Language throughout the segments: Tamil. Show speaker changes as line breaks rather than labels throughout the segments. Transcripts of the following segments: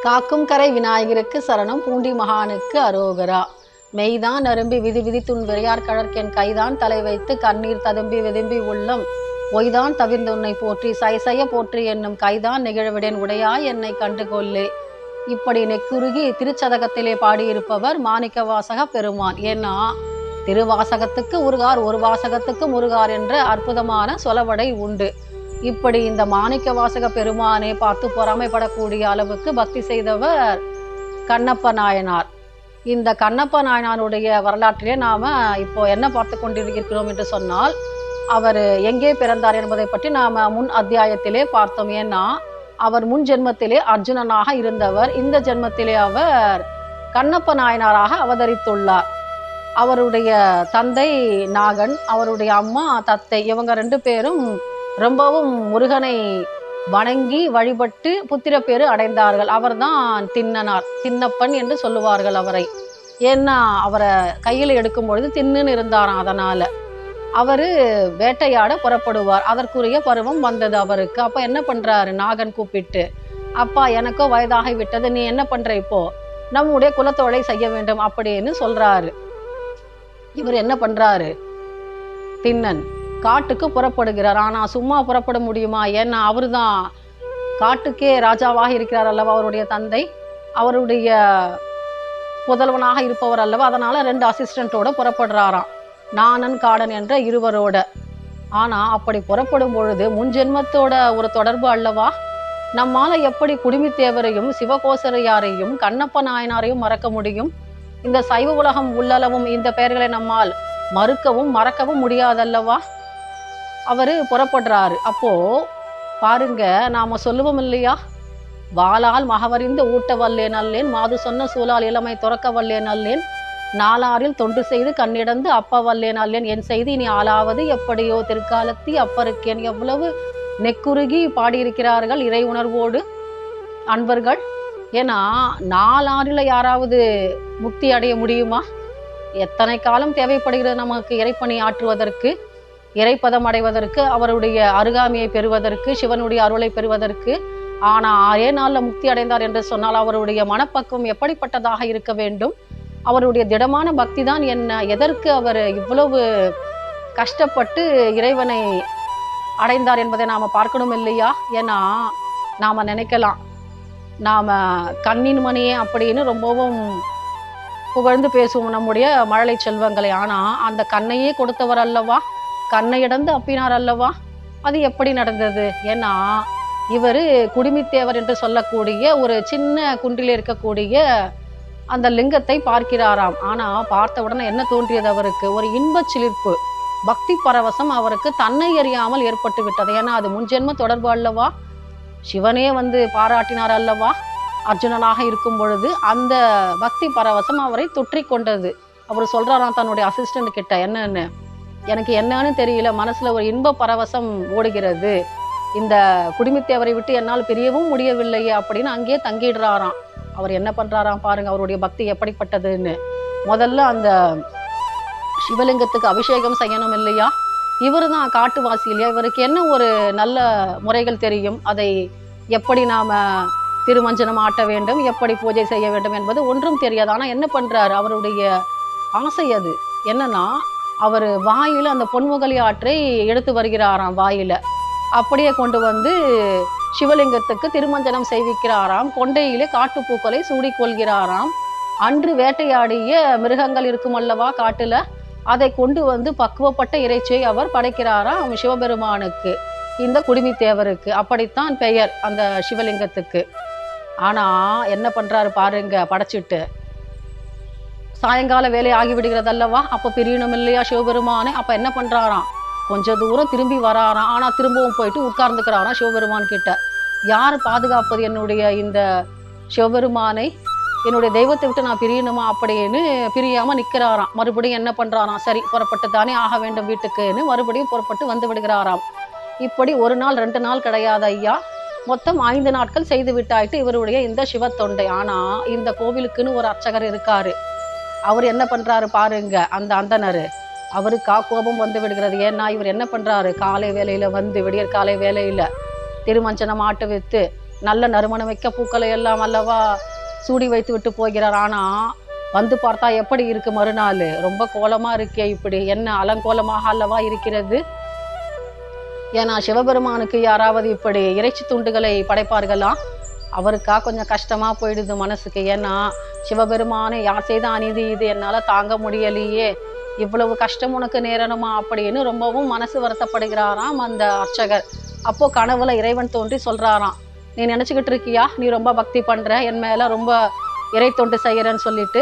காக்கும் கரை விநாயகருக்கு சரணம், பூண்டி மகானுக்கு அரோகரா. மெய்தான் அரும்பி விதி விதித்துன் வெறியார் கழற்கென் கைதான் தலை வைத்து கண்ணீர் ததும்பி விதும்பி உள்ளம் பொய்தான் தவிர்ந்துன்னை போற்றி சயசய போற்றி என்னும் கைதான் நிகழ்விடேன் உடையாய் என்னை கண்டுகொள்ளே. இப்படி நெக்குருகி திருச்சதகத்திலே பாடியிருப்பவர் மாணிக்க வாசக பெருமான். ஏன்னா திருவாசகத்துக்கு முருகார், ஒரு வாசகத்துக்கு முருகார் என்ற அற்புதமான சொலவடை உண்டு. இப்படி இந்த மாணிக்க வாசக பெருமானை பார்த்து பொறாமைப்படக்கூடிய அளவுக்கு பக்தி செய்தவர் கண்ணப்ப நாயனார். இந்த கண்ணப்ப நாயனாருடைய வரலாற்றிலே நாம இப்போ என்ன பார்த்து கொண்டிருக்கிறோம் என்று சொன்னால், அவர் எங்கே பிறந்தார் என்பதை பற்றி நாம முன் அத்தியாயத்திலே பார்த்தோம். ஏன்னா அவர் முன் ஜென்மத்திலே அர்ஜுனனாக இருந்தவர். இந்த ஜென்மத்திலே அவர் கண்ணப்ப நாயனாராக அவதரித்துள்ளார். அவருடைய தந்தை நாகன், அவருடைய அம்மா தத்தை. இவங்க ரெண்டு பேரும் ரொம்பவும் முருகனை வணங்கி வழிபட்டு புத்திர பேரு அடைந்தார்கள். அவர்தான் திண்ணனார், திண்ணப்பன் என்று சொல்லுவார்கள் அவரை. ஏன்னா அவரை கையில் எடுக்கும் பொழுது திண்ணுன்னு இருந்தாராம். அதனால அவரு வேட்டையாட புறப்படுவார். அதற்குரிய பருவம் வந்தது அவருக்கு. அப்ப என்ன பண்றாரு, நாகன் கூப்பிட்டு, அப்பா எனக்கோ வயதாகி விட்டது, நீ என்ன பண்ற, இப்போ நம்முடைய குலத்தோலை செய்ய வேண்டும் அப்படின்னு சொல்றாரு. இவர் என்ன பண்றாரு, திண்ணன் காட்டுக்கு புறப்படுகிறார். ஆனா சும்மா புறப்பட முடியுமா? ஏன்னா அவரு தான் காட்டுக்கே ராஜாவாக இருக்கிறார் அல்லவா, அவருடைய தந்தை, அவருடைய புதல்வனாக இருப்பவர் அல்லவா. அதனால 2 அசிஸ்டண்டோட புறப்படுறாராம், நாணன் காடன் என்ற இருவரோட. ஆனா அப்படி புறப்படும் பொழுது முன்ஜென்மத்தோட ஒரு தொடர்பு அல்லவா. நம்மால எப்படி குடுமித்தேவரையும் சிவகோசரையாரையும் கண்ணப்ப நாயனாரையும் மறக்க முடியும்? இந்த சைவ உலகம் உள்ளளவும் இந்த பெயர்களை நம்மால் மறுக்கவும் மறக்கவும் முடியாதல்லவா. அவரு புறப்படுறாரு. அப்போ பாருங்க, நாம சொல்லுவோம் இல்லையா, வாளால் மகவறிந்து ஊட்ட வல்லேன் அல்லேன், மாது சொன்ன சூழால் இளமை துறக்க வல்லேன் அல்லேன், நாளாரில் தொண்டு செய்து கண்ணிடந்து அப்ப வல்லேன் அல்லேன், என் செய்தி நீ ஆளாவது எப்படியோ திருக்காலத்தி அப்பருக்கேன். எவ்வளவு நெக்குருகி பாடியிருக்கிறார்கள் இறை உணர்வோடு அன்பர்கள். ஏன்னா நாளாரில் யாராவது முக்தி அடைய முடியுமா? எத்தனை காலம் தேவைப்படுகிறது நமக்கு இறைப்பணி ஆற்றுவதற்கு, இறைப்பதம் அடைவதற்கு, அவருடைய அருகாமையை பெறுவதற்கு, சிவனுடைய அருளை பெறுவதற்கு. ஆனா 6 நாளில் முக்தி அடைந்தார் என்று சொன்னால் அவருடைய மனப்பக்குவம் எப்படிப்பட்டதாக இருக்க வேண்டும்? அவருடைய திடமான பக்தி தான் என்ன? எதற்கு அவர் இவ்வளவு கஷ்டப்பட்டு இறைவனை அடைந்தார் என்பதை நாம பார்க்கணும் இல்லையா. ஏன்னா நாம நினைக்கலாம், நாம கண்ணின் மணியே அப்படின்னு ரொம்பவும் புகழ்ந்து பேசுவோம் நம்முடைய மழலை செல்வங்களை. ஆனா அந்த கண்ணையே கொடுத்தவர் அல்லவா, கண்ணை இடந்து அப்பினார் அல்லவா. அது எப்படி நடந்தது? ஏன்னா இவர் குடுமித்தேவர் என்று சொல்லக்கூடிய ஒரு சின்ன குன்றில் இருக்கக்கூடிய அந்த லிங்கத்தை பார்க்கிறாராம். ஆனா பார்த்த உடனே என்ன தோன்றியது அவருக்கு? ஒரு இன்பச் சிலிர்ப்பு, பக்தி பரவசம் அவருக்கு தன்னை அறியாமல் ஏற்பட்டு விட்டது. ஏன்னா அது முன்ஜென்ம தொடர்பு அல்லவா. சிவனே பாராட்டினார் அல்லவா அர்ஜுனனாக இருக்கும் பொழுது. அந்த பக்தி பரவசம் அவரை தொற்றி கொண்டது. அவர் சொல்றாராம் தன்னுடைய அசிஸ்டன்ட் கிட்ட, என்னன்னு எனக்கு என்னன்னு தெரியல, மனசுல ஒரு இன்ப பரவசம் ஓடுகிறது, இந்த குடுமித்தேவரை விட்டு என்னால் பிரியவும் முடியவில்லையே அப்படின்னு அங்கேயே தங்கிடுறாராம். அவர் என்ன பண்றாராம் பாருங்க, அவருடைய பக்தி எப்படிப்பட்டதுன்னு. முதல்ல அந்த சிவலிங்கத்துக்கு அபிஷேகம் செய்யணும் இல்லையா. இவரு தான் காட்டுவாசி இல்லையா, இவருக்கு என்ன ஒரு நல்ல முறைகள் தெரியும், அதை எப்படி நாம திருமஞ்சனம் ஆட்ட வேண்டும், எப்படி பூஜை செய்ய வேண்டும் என்பது ஒன்றும் தெரியாது. ஆனா என்ன பண்றாரு, அவருடைய ஆசை அது என்னன்னா, அவர் வாயில அந்த பொன்முகலி ஆற்றை எடுத்து வருகிறாராம். வாயில அப்படியே கொண்டு வந்து சிவலிங்கத்துக்கு திருமஞ்சனம் செய்விக்கிறாராம். கொண்டையிலே காட்டுப்பூக்களை சூடிக்கொள்கிறாராம். அன்று வேட்டையாடிய மிருகங்கள் இருக்கும் அல்லவா காட்டுல, அதை கொண்டு வந்து பக்குவப்பட்ட இறைச்சியை அவர் படைக்கிறாராம் சிவபெருமானுக்கு, இந்த குடுமித்தேவருக்கு. அப்படித்தான் பெயர் அந்த சிவலிங்கத்துக்கு. ஆனா என்ன பண்றாரு பாருங்க, படைச்சிட்டு சாயங்கால வேலை ஆகிவிடுகிறது அல்லவா. அப்ப பிரியணும் இல்லையா சிவபெருமானே. அப்ப என்ன பண்றாராம், கொஞ்ச தூரம் திரும்பி வராராம். ஆனா திரும்பவும் போயிட்டு உட்கார்ந்துக்கிறாராம் சிவபெருமான் கிட்ட. யார் பாதுகாப்பது என்னுடைய இந்த சிவபெருமானை, என்னுடைய தெய்வத்தை விட்டு நான் பிரியணுமா அப்படின்னு பிரியாம நிற்கிறாராம். மறுபடியும் என்ன பண்றாராம், சரி புறப்பட்டு தானே ஆக வேண்டும் வீட்டுக்குன்னு மறுபடியும் புறப்பட்டு வந்து விடுகிறாராம். இப்படி 1 நாள் 2 நாள் கிடையாது ஐயா, மொத்தம் 5 நாட்கள் செய்து விட்டாயிட்டு இவருடைய இந்த சிவ தொண்டை. ஆனா இந்த கோவிலுக்குன்னு ஒரு அர்ச்சகர் இருக்காரு. அவர் என்ன பண்றாரு பாருங்க, அந்த அந்தனரு, அவருக்கு கோபம் வந்து விடுகிறது. ஏன்னா இவர் என்ன பண்றாரு, காலை வேலையில வந்து விடியற் காலை வேலையில திருமஞ்சனம் ஆட்ட வைத்து நல்ல நறுமணமிக்க பூக்களை எல்லாம் அல்லவா சூடி வைத்து விட்டு போகிறார். ஆனால் வந்து பார்த்தா எப்படி இருக்கு மறுநாள்? ரொம்ப கோலமாக இருக்கே, இப்படி என்ன அலங்கோலமாக அல்லவா இருக்கிறது. ஏன்னா சிவபெருமானுக்கு யாராவது இப்படி இறைச்சி துண்டுகளை படைப்பார்களா? அவருக்கா கொஞ்சம் கஷ்டமாக போயிடுது மனசுக்கு. ஏன்னா சிவபெருமானை யார் செய்த அநீதி இது, என்னால் தாங்க முடியலையே, இவ்வளவு கஷ்டம் உனக்கு நேரணுமா அப்படின்னு ரொம்பவும் மனசு வருத்தப்படுகிறாராம் அந்த அர்ச்சகர். அப்போ கனவுல இறைவன் தோன்றி சொல்றாராம், நீ நினச்சிக்கிட்டு இருக்கியா நீ ரொம்ப பக்தி பண்ணுற, என் மேலே ரொம்ப இறை தொண்டு செய்கிறேன்னு சொல்லிட்டு,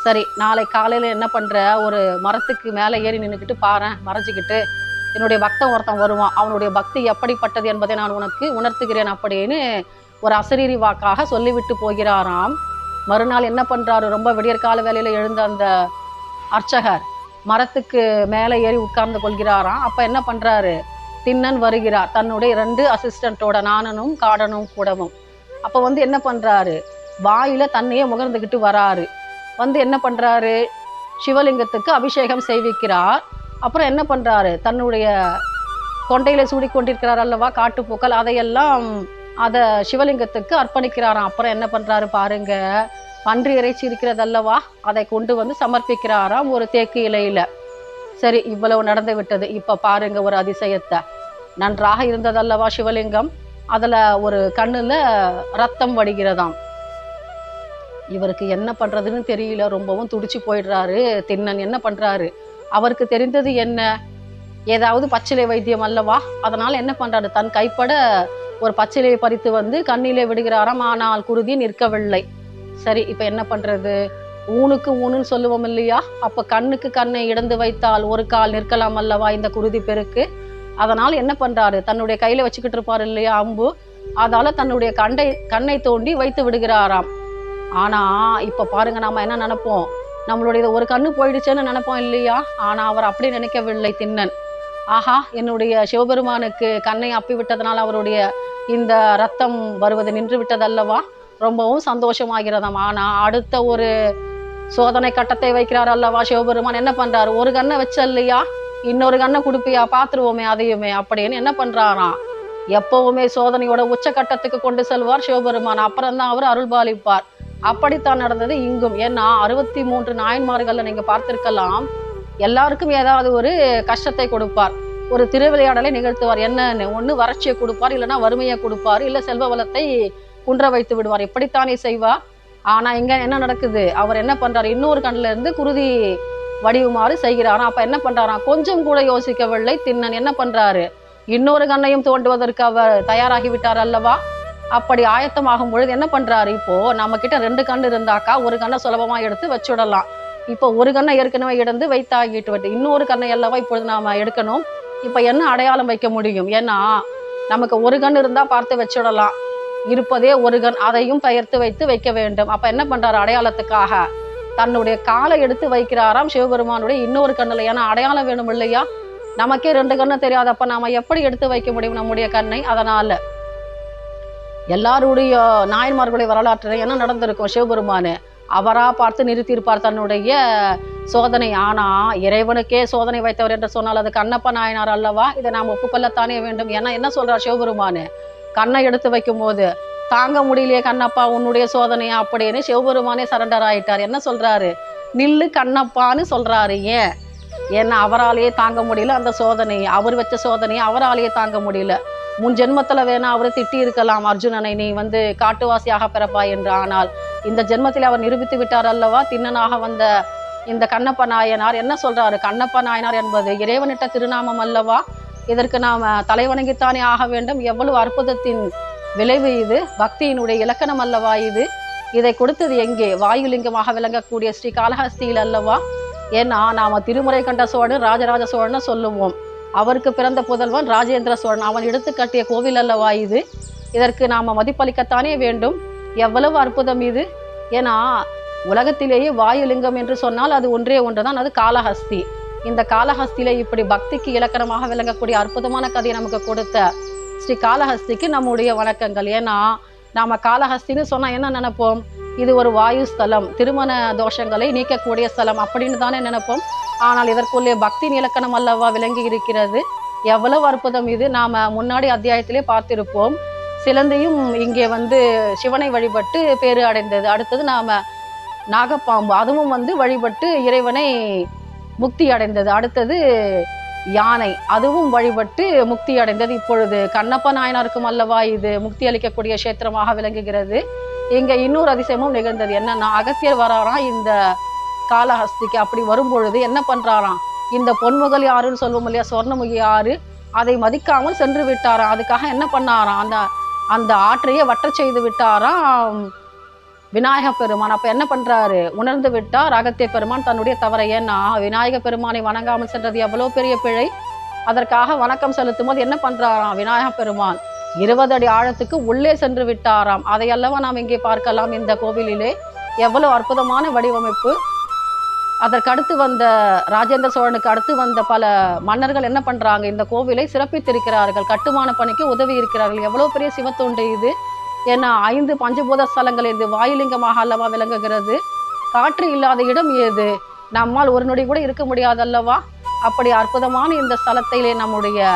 சரி நாளை காலையில் என்ன பண்ணுற, ஒரு மரத்துக்கு மேலே ஏறி நின்றுக்கிட்டு பாறேன் மறைஞ்சிக்கிட்டு, என்னுடைய பக்தன் ஒருத்தன் வருவான், அவனுடைய பக்தி எப்படிப்பட்டது என்பதை நான் உனக்கு உணர்த்துகிறேன் அப்படின்னு ஒரு அசரீரி வாக்காக சொல்லிவிட்டு போகிறாராம். மறுநாள் என்ன பண்ணுறாரு, ரொம்ப விடியற்கால வேலையில் எழுந்த அந்த அர்ச்சகர் மரத்துக்கு மேலே ஏறி உட்கார்ந்து கொள்கிறாராம். அப்போ என்ன பண்ணுறாரு, திண்ணன் வருகிறார் தன்னுடைய 2 அசிஸ்டண்ட்டோட, நாணனும் காடனும் கூடவும். அப்போ வந்து என்ன பண்ணுறாரு, வாயில தண்ணியை முகர்ந்துக்கிட்டு வராரு. வந்து என்ன பண்ணுறாரு, சிவலிங்கத்துக்கு அபிஷேகம் செய்விக்கிறார். அப்புறம் என்ன பண்ணுறாரு, தன்னுடைய கொண்டையில் சூடிக்கொண்டிருக்கிறார் அல்லவா காட்டுப்பூக்கள், அதையெல்லாம் அதை சிவலிங்கத்துக்கு அர்ப்பணிக்கிறாராம். அப்புறம் என்ன பண்ணுறாரு பாருங்க, பன்றி இறைச்சி இருக்கிறது அல்லவா, அதை கொண்டு வந்து சமர்ப்பிக்கிறாராம் ஒரு தேக்கு இலையில. சரி இவ்வளவு நடந்து விட்டது. இப்போ பாருங்க ஒரு அதிசயத்தை. நன்றாக இருந்ததல்லவா சிவலிங்கம், அதில் ஒரு கண்ணில் ரத்தம் வடிகிறதாம். இவருக்கு என்ன பண்ணுறதுன்னு தெரியல, ரொம்பவும் துடிச்சு போயிடுறாரு திண்ணன். என்ன பண்ணுறாரு, அவருக்கு தெரிந்தது என்ன, ஏதாவது பச்சிலை வைத்தியம் அல்லவா, அதனால் என்ன பண்ணுறாரு, தன் கைப்பட ஒரு பச்சிலையை பறித்து வந்து கண்ணிலே விடுகிறாராம். ஆனால் குருதி நிற்கவில்லை. சரி இப்போ என்ன பண்ணுறது, ஊனுக்கு ஊனுன்னு சொல்லுவோம் இல்லையா, அப்போ கண்ணுக்கு கண்ணை இடந்து வைத்தால் ஒரு கால் நிற்கலாம் அல்லவா இந்த குருதி பெருக்கு. அதனால் என்ன பண்ணுறாரு, தன்னுடைய கையில் வச்சுக்கிட்டு இருப்பார் இல்லையா அம்பு, அதால் தன்னுடைய கண்ணை தோண்டி வைத்து விடுகிறாராம். ஆனால் இப்போ பாருங்க, நாம் என்ன நினைப்போம், நம்மளுடைய ஒரு கண்ணு போயிடுச்சேன்னு நினைப்போம் இல்லையா. ஆனால் அவர் அப்படி நினைக்கவில்லை திண்ணன். ஆஹா, என்னுடைய சிவபெருமானுக்கு கண்ணை அப்பி விட்டதனால் அவருடைய இந்த ரத்தம் வருவது நின்று விட்டதல்லவா, ரொம்பவும் சந்தோஷமாகிறதாம். ஆனால் அடுத்த ஒரு சோதனை கட்டத்தை வைக்கிறார் அல்லவா சிவபெருமான். என்ன பண்ணுறாரு, ஒரு கண்ணை வச்ச இல்லையா, இன்னொரு கண்ணை கொடுப்பியா, பார்த்துருவோமே அதையுமே அப்படின்னு என்ன பண்ணுறாராம். எப்பவுமே சோதனையோட உச்சக்கட்டத்துக்கு கொண்டு செல்வார் சிவபெருமான், அப்புறம்தான் அவர் அருள்பாலிப்பார். அப்படித்தான் நடந்தது இங்கும். ஏன்னா 63 நாயன்மார்களில் நீங்கள் பார்த்திருக்கலாம், எல்லாருக்கும் ஏதாவது ஒரு கஷ்டத்தை கொடுப்பார், ஒரு திருவிளையாடலை நிகழ்த்துவார். என்னன்னு, ஒன்று வறட்சியை கொடுப்பார், இல்லைன்னா வறுமையை கொடுப்பார், இல்லை செல்வ வளத்தை குன்ற வைத்து விடுவார், இப்படித்தானே செய்வார். ஆனால் இங்கே என்ன நடக்குது, அவர் என்ன பண்ணுறாரு, இன்னொரு கண்ணில் இருந்து குருதி வடிவுமாறு செய்கிறாராம். அப்போ என்ன பண்ணுறாராம், கொஞ்சம் கூட யோசிக்கவில்லை திண்ணன். என்ன பண்ணுறாரு, இன்னொரு கண்ணையும் தோண்டுவதற்கு அவர் தயாராகி விட்டார் அல்லவா. அப்படி ஆயத்தமாகும் பொழுது என்ன பண்ணுறாரு, இப்போது நம்மக்கிட்ட 2 கண் இருந்தாக்கா ஒரு கண்ணை சுலபமாக எடுத்து வச்சுடலாம். இப்போ ஒரு கண்ணை ஏற்கனவே இடந்து வைத்தாகிட்டு இன்னொரு கண்ணை அல்லவா இப்பொழுது நாம் எடுக்கணும். இப்போ என்ன அடையாளம் வைக்க முடியும், ஏன்னா நமக்கு ஒரு கண் இருந்தால் பார்த்து வச்சுடலாம், இருப்பதே ஒரு கண், அதையும் பெயர்த்து வைக்க வேண்டும். அப்போ என்ன பண்ணுறாரு, அடையாளத்துக்காக தன்னுடைய காலை எடுத்து வைக்கிறாராம் சிவபெருமானுடைய இன்னொரு கண்ணில். ஏன்னா அடையாளம் வேணும் இல்லையா, நமக்கே 2 கண்ணு தெரியாதப்ப நாம எப்படி எடுத்து வைக்க முடியும் நம்முடைய கண்ணை. அதனால எல்லாருடைய நாயன்மார்களுடைய வரலாற்றில் என்ன நடந்திருக்கும், சிவபெருமானு அவரா பார்த்து நிறுத்தியிருப்பார் தன்னுடைய சோதனை. ஆனா இறைவனுக்கே சோதனை வைத்தவர் என்று சொன்னால் அது கண்ணப்ப நாயனார் அல்லவா, இதை நாம் ஒப்புக்கொள்ளத்தானே வேண்டும். ஏன்னா என்ன சொல்றார் சிவபெருமானு, கண்ணை எடுத்து வைக்கும் போது தாங்க முடியலையே கண்ணப்பா உன்னுடைய சோதனையா அப்படின்னு சிவபெருமானே சரண்டர் ஆயிட்டார். என்ன சொல்றாரு, நில்லு கண்ணப்பான்னு சொல்றாரு. ஏன்னா அவராலேயே தாங்க முடியல அந்த சோதனையை, அவர் வச்ச சோதனையை அவராலேயே தாங்க முடியல. முன் ஜென்மத்தில் வேணா அவர் திட்டி இருக்கலாம் அர்ஜுனனை, நீ காட்டுவாசியாக பிறப்பா என்று. ஆனால் இந்த ஜென்மத்தில் அவர் நிரூபித்து விட்டார் அல்லவா, திண்ணனாக வந்த இந்த கண்ணப்ப நாயனார். என்ன சொல்றாரு, கண்ணப்ப நாயனார் என்பது இறைவனிட்ட திருநாமம் அல்லவா, இதற்கு நாம் தலைவணங்கித்தானே ஆக வேண்டும். எவ்வளவு அற்புதத்தின் விளைவு இது, பக்தியினுடைய இலக்கணம் அல்லவா இது. இதை கொடுத்தது எங்கே, வாயுலிங்கமாக விளங்கக்கூடிய ஸ்ரீ காளஹஸ்தியில் அல்லவா. ஏன்னா நாம திருமுறை கண்ட சோழன் ராஜராஜ சோழனை சொல்லுவோம், அவருக்கு பிறந்த புதல்வன் ராஜேந்திர சோழன், அவன் எடுத்து கட்டிய கோவில் அல்லவா இது. இதற்கு நாம் மதிப்பளிக்கத்தானே வேண்டும். எவ்வளவு அற்புதம் இது. ஏன்னா உலகத்திலேயே வாயுலிங்கம் என்று சொன்னால் அது ஒன்றே ஒன்றுதான், அது காளஹஸ்தி. இந்த காளஹஸ்தியில இப்படி பக்திக்கு இலக்கணமாக விளங்கக்கூடிய அற்புதமான கதையை நமக்கு கொடுத்த ஸ்ரீ காளஹஸ்திக்கு நம்முடைய வணக்கங்கள். ஏன்னா நாம காளஹஸ்தின்னு சொன்னா என்ன நினைப்போம், இது ஒரு வாயு ஸ்தலம், திருமண தோஷங்களை நீக்கக்கூடிய ஸ்தலம் அப்படின்னு தானே நினைப்போம். ஆனால் இதற்குள்ளே பக்தி இலக்கணம் அல்லவா விளங்கி இருக்கிறது. எவ்வளவு அற்புதம் இது. நாம முன்னாடி அத்தியாயத்திலே பார்த்திருப்போம், சிலந்தியும் இங்கே வந்து சிவனை வழிபட்டு பேறு அடைந்தது. அடுத்தது நாம நாகப்பாம்பு, அதுவும் வந்து வழிபட்டு இறைவனை முக்தி அடைந்தது. அடுத்தது யானை, அதுவும் வழிபட்டு முக்தி அடைந்தது. இப்பொழுது கண்ணப்ப நாயனாருக்கும் அல்லவா இது முக்தி அளிக்கக்கூடிய கஷேத்திரமாக விளங்குகிறது. இங்க இன்னொரு அதிசயமும் நிகழ்ந்தது. என்னன்னா, அகத்தியர் வராராம் இந்த காளஹஸ்திக்கு. அப்படி வரும்பொழுது என்ன பண்றாராம், இந்த பொன்முகல் யாருன்னு சொல்லுவோம் இல்லையா, சொர்ணமுகி ஆறு, அதை மதிக்காமல் சென்று விட்டாராம். அதுக்காக என்ன பண்ணாராம், அந்த ஆற்றையே வற்ற செய்து விட்டாராம் விநாயக பெருமான். அப்ப என்ன பண்றாரு, உணர்ந்து விட்டார் அகத்திய பெருமான் தன்னுடைய தவறை. ஏன்னா விநாயக பெருமானை வணங்காமல் சென்றது எவ்வளவு பெரிய பிழை. அதற்காக வணக்கம் செலுத்தும் போது என்ன பண்றாராம் விநாயக பெருமான், 20 அடி ஆழத்துக்கு உள்ளே சென்று விட்டாராம். அதையல்லவா நாம் இங்கே பார்க்கலாம். இந்த கோவிலிலே எவ்வளவு அற்புதமான வடிவமைப்பு. அதற்கு அடுத்து வந்த ராஜேந்திர சோழனுக்கு அடுத்து வந்த பல மன்னர்கள் என்ன பண்றாங்க, இந்த கோவிலை சிறப்பித்திருக்கிறார்கள், கட்டுமான பணிக்கு உதவி இருக்கிறார்கள். எவ்வளவு பெரிய சிவத்தொண்டு இது. ஏன்னா 5 பஞ்சபூத ஸ்தலங்கள் இது வாயுலிங்கமாக அல்லவா விளங்குகிறது. காற்று இல்லாத இடம் ஏது, நம்மால் ஒரு நொடி கூட இருக்க முடியாதல்லவா. அப்படி அற்புதமான இந்த ஸ்தலத்திலே நம்முடைய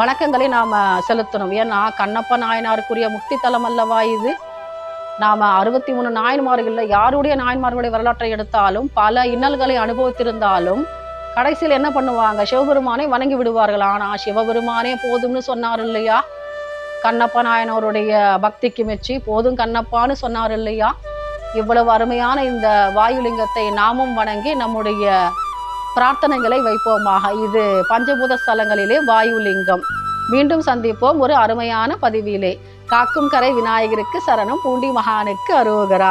வணக்கங்களை நாம செலுத்தணும். ஏன்னா கண்ணப்ப நாயனாருக்குரிய முக்தி தலம் அல்லவா இது. நாம 63 நாயன்மார்கள், யாருடைய நாயன்மார்களுடைய வரலாற்றை எடுத்தாலும் பல இன்னல்களை அனுபவித்திருந்தாலும் கடைசியில் என்ன பண்ணுவாங்க, சிவபெருமானை வணங்கி விடுவார்கள். ஆனா சிவபெருமானே போதும்னு சொன்னார் இல்லையா, கண்ணப்ப நாயனோருடைய பக்திக்கு மெச்சி போதும் கண்ணப்பான்னு சொன்னார் இல்லையா. இவ்வளவு அருமையான இந்த வாயுலிங்கத்தை நாமும் வணங்கி நம்முடைய பிரார்த்தனைகளை வைப்போமாக. இது பஞ்சபூத ஸ்தலங்களிலே வாயுலிங்கம். மீண்டும் சந்திப்போம் ஒரு அருமையான பதிவிலே. காக்கும் கரை விநாயகருக்கு சரணம், பூண்டி மகானுக்கு அரோகரா.